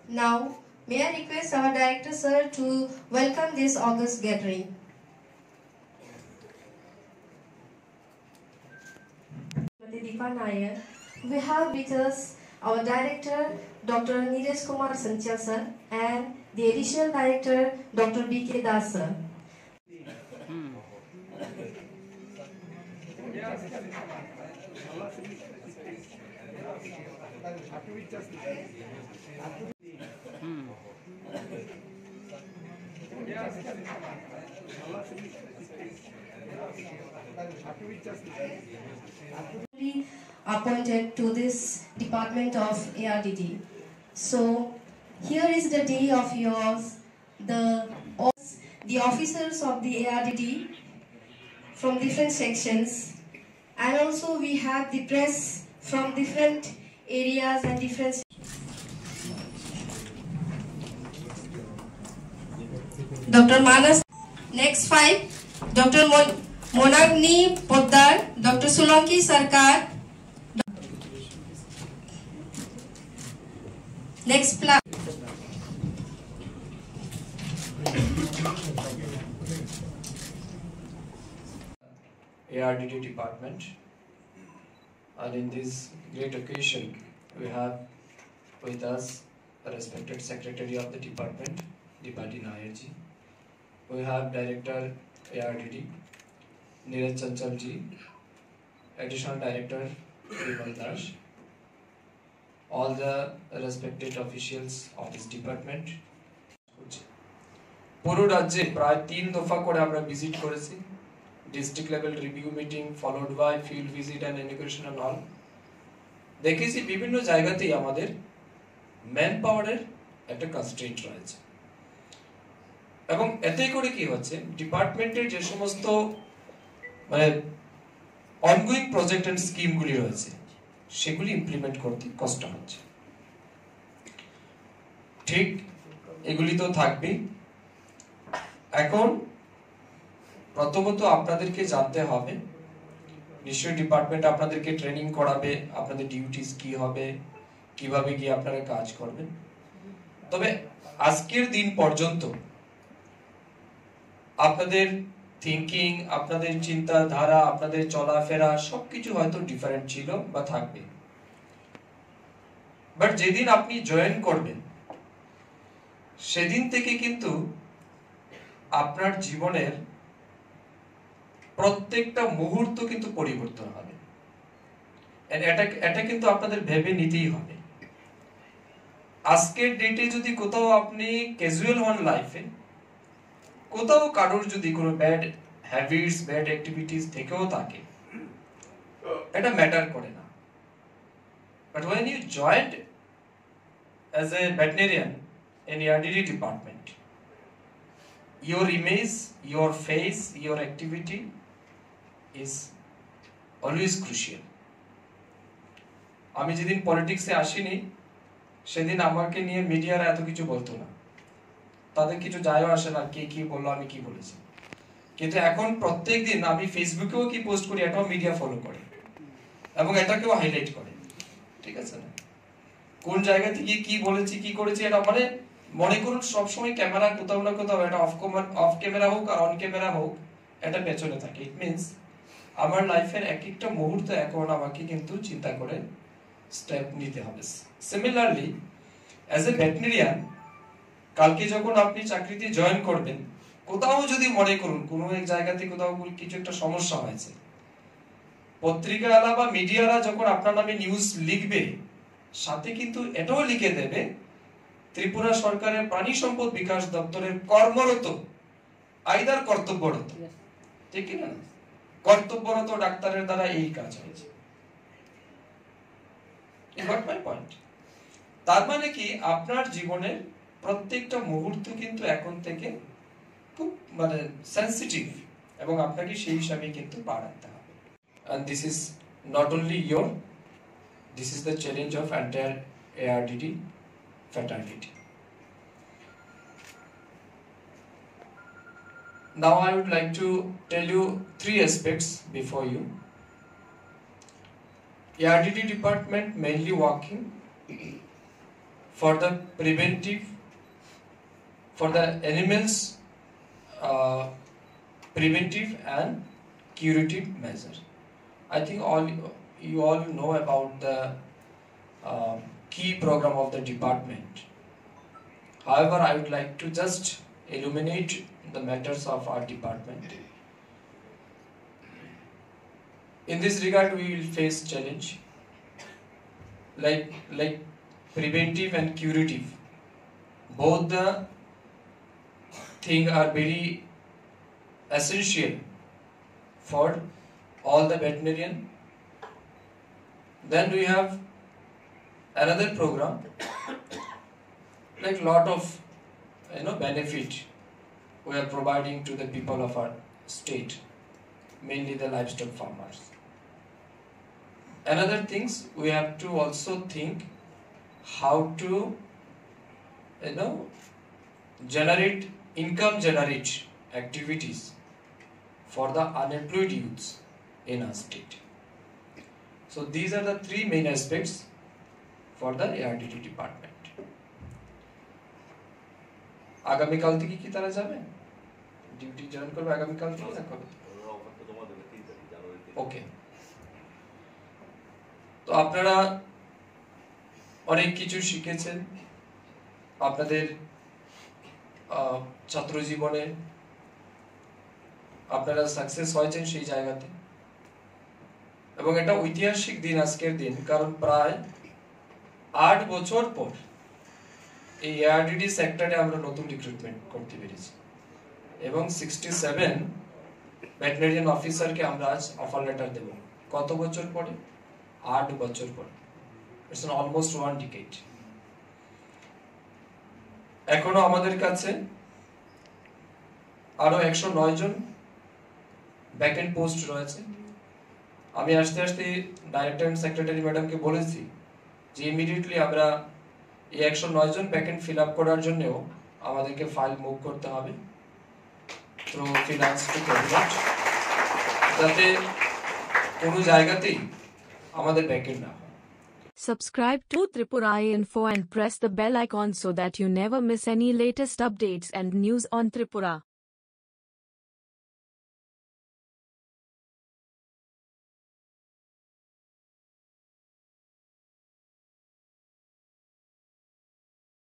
Now, may I request our director sir to welcome this August gathering. Deepa Nair. We have with us our director Dr. Neeraj Kumar Sanchal sir and the additional director Dr. B.K. Das sir. Appointed to this department of ARDD. So here is the day of yours, the officers of the ARDD from different sections, and also we have the press from different areas and different. Dr. Manas. Next 5, Dr. Monagni Poddar, Dr. Solanki Sarkar. Next plan. ARDD department, and in this great occasion we have with us the respected secretary of the department, Deepati Nair ji. We have director ARDD, Neeraj Chanchal ji, additional director Vimal Das, all the respected officials of this department. পুরো রাজ্যে প্রায় 3 দফা করে আমরা visit করেছি, district level review meeting followed by field visit and inauguration and all. দেখেছি বিভিন্ন জায়গাতেই আমাদের ম্যান পাওয়ারের একটা কনস্ট্রেন্ট রয়েছে, এবং এতে করে কি হচ্ছে ডিপার্টমেন্টের যে সমস্ত মানে অনগোয়িং প্রজেক্ট এন্ড স্কিমগুলি রয়েছে সেগুলি ইমপ্লিমেন্ট করতে কষ্ট হচ্ছে। ঠিক এগুলি তো থাকবেই। এখন প্রথমত আপনাদেরকে জানতে হবে, নিশ্চয়ই ডিপার্টমেন্ট আপনাদেরকে ট্রেনিং করাবে, আপনাদের ডিউটিস কি হবে, কিভাবে গিয়ে আপনারা কাজ করবেন। তবে আজকের দিন পর্যন্ত আপনাদের থিঙ্কিং, আপনাদের চিন্তাধারা, আপনাদের চলাফেরা সবকিছু হয়তো ডিফারেন্ট ছিল বা থাকবে, বাট যেদিন আপনি জয়েন করবেন সেদিন থেকে কিন্তু আপনার জীবনের প্রত্যেকটা মুহূর্ত কিন্তু পরিবর্তন হবে। এটা কিন্তু আপনাদের ভেবে নিতেই হবে। আজকের ডেটে যদি কোথাও আপনি ক্যাজুয়াল হন লাইফে, কোথাও কারোর যদি কোনো ব্যাড হ্যাবিটস, ব্যাড অ্যাক্টিভিটিস থেকেও থাকে, এটা ম্যাটার করে না। But when you joined as a veterinarian in ARDD department, your image, your face, your activity is always crucial. আমি যেদিন পলিটিক্সে আসিনি সেদিন আমাকে নিয়ে মিডিয়ারা এত কিছু বলতো না, তাদের কিছু যায়ও আসে না কে কি বললো আমি কি বলেছি। কিন্তু এখন প্রত্যেকদিন আমি ফেসবুকেও কি পোস্ট করি এটাও মিডিয়া ফলো করে এবং এটাকেও হাইলাইট করে, ঠিক আছে না? কোন জায়গা থেকে কি বলেছি কি করেছি এটা মানে মনে করুন সবসময় ক্যামেরা কোথাও না কোথাও এটা অফ ক্যামেরা হোক আর অন ক্যামেরা হোক এটা পেছনে থাকে। ইট মিনস আমার লাইফের এক একটা মুহূর্ত এখন আমাকে কিন্তু চিন্তা করে স্টেপ নিতে হবে। সিমিলারলি অ্যাজ এ ভেটেরিনারিয়ান কালকে যখন আপনি চাকরিতে জয়েন করবেন, কোথাও যদি মনে করুন কোনো এক জায়গাতে কোথাও কিছু একটা সমস্যা হয়েছে, পত্রিকাওয়ালা বা মিডিয়ারা যখন আপনার নামে নিউজ লিখবে সাথে কিন্তু এটাও লিখে দেবে ত্রিপুরা সরকারের প্রাণী সম্পদ বিকাশ দপ্তরের কর্মরত আইদার কর্তব্যরত, ঠিক না, কর্তব্যরত ডাক্তারের দ্বারা এই কাজ হয়েছে। তার মানে কি আপনার জীবনের প্রত্যেকটা মুহূর্ত কিন্তু এখন থেকে খুব মানে সেনসিটিভ এবং আপনাকে সেই হিসাবে কিন্তু পা রাখতে হবে। And this is not only this is the challenge of entire ARDD fraternity. Now I would like to tell you 3 aspects before you. ARDD department mainly working for the preventive, for the animals preventive and curative measure. I think you all know about the key program of the department. However, I would like to just illuminate the matters of our department. In this regard, we will face challenge like preventive and curative. Both the thing are very essential for all the veterinarian. Then we have another program like lot of benefit we are providing to the people of our state, mainly the livestock farmers. Another things, we have to also think how to generate income generate activities for the unemployed youths in our state. So these are the 3 main aspects for the ARDD department. আগামী কাল থেকে কি তারা যাবে duty join করবে আগামী কাল থেকে না কবে? ওকে, তো আপনারা অনেক কিছু শিখেছেন আপনাদের ছাত্র জীবনে, আপনারা সাকসেস হয়েছেন সেই জায়গাতে, এবং এটা ঐতিহাসিক দিন আজকের দিন, কারণ প্রায় 8 বছর পর এই এআরডিডি সেক্টরে আমরা নতুন রিক্রুটমেন্ট করতে পেরেছি এবং 67 ভেটেরিনারিয়ান অফিসারকে আমরা আজ অফার লেটার দেব। কত বছর পরে? 8 বছর পরে। It's almost 1 decade. এখনো আমাদের কাছে আরো 109 জন ভ্যাকেন্ট পোস্ট রয়েছে। আমি আস্তে আস্তে ডাইরেক্টর এন্ড সেক্রেটারি ম্যাডামকে বলেছি যে ইমিডিয়েটলি আমরা এই 109 জন ভ্যাকেন্ট ফিল আপ করার জন্যও আমাদেরকে ফাইল মুভ করতে হবে থ্রু ফিনান্স টু ক্যাবিনেট, যাতে কোনো জায়গাতেই আমাদের ভ্যাকেন্ট না হয়। Subscribe to Tripura Info and press the bell icon so that you never miss any latest updates and news on Tripura.